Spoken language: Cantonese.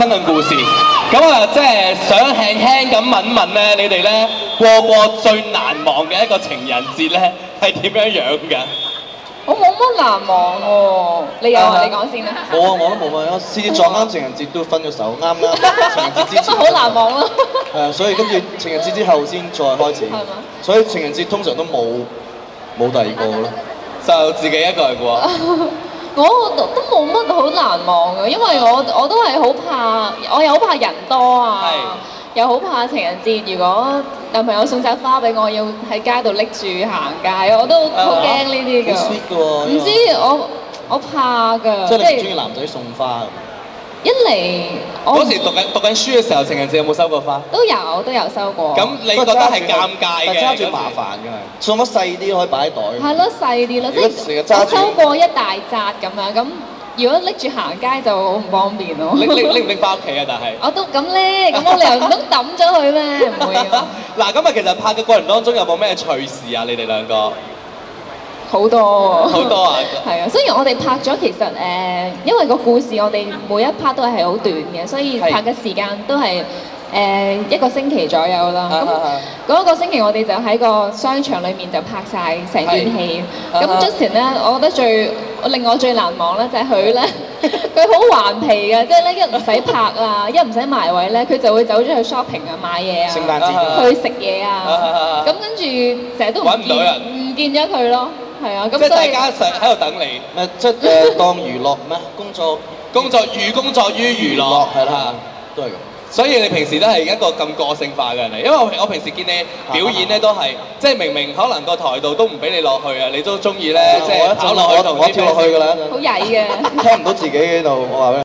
生嘅故事。咁啊，即係想輕輕咁問問咧，你哋咧過最難忘嘅一個情人節咧係點樣樣㗎？我冇乜難忘喎，你有啊？你講先啦。冇啊，我都冇啊，我次次撞啱情人節都分咗手，啱情人節之前。咁咪好難忘咯。所以跟住情人節之後先再開始。係嘛？所以情人節通常都冇第二個咯，就自己一個人過。我都冇乜好難忘嘅，因為我都係好怕，我又好怕人多啊，又好怕情人節。如果男朋友送扎花俾我，要喺街度拎住行街，我都好驚呢啲㗎。好 sweet 㗎喎。唔知我怕㗎。即係你唔中意男仔送花？一嚟我嗰時讀緊書嘅時候，情人節有冇收過花？都有收過。咁你覺得係尷尬嘅？揸住麻煩㗎係。送得細啲可以擺喺袋。係咯，細啲咯，即係我收過一大紮咁樣咁。如果拎住行街就好唔方便咯。拎唔拎翻屋企啊？但係我都咁咧，咁我理由唔通抌咗佢咩？唔會啊。嗱，咁啊，其實拍嘅過程當中有冇咩趣事啊？你哋兩個？好多好多啊！係啊，雖然我哋拍咗，其實因為個故事我哋每一 part 都係好短嘅，所以拍嘅時間都係1個星期左右啦。咁嗰一個星期我哋就喺個商場裏面就拍晒成段戲。咁 Justin 咧，我覺得令我最難忘咧就係佢咧，佢好頑皮嘅，即係咧一唔使拍啊，一唔使埋位咧，佢就會走咗去 shopping 啊買嘢啊，聖誕節去食嘢啊。咁跟住成日都唔見咗佢咯。係啊，咁即係大家喺度等你，即係當娛樂咩？工作寓工作於娛樂，係啦，都係咁。所以你平時都係一個咁個性化嘅人嚟，因為我平時見你表演咧都係，即係明明可能個台度都唔俾你落去啊，你都中意咧，即係跑落去同我跳落去㗎啦，好曳嘅，聽唔到自己喺度，我話俾你。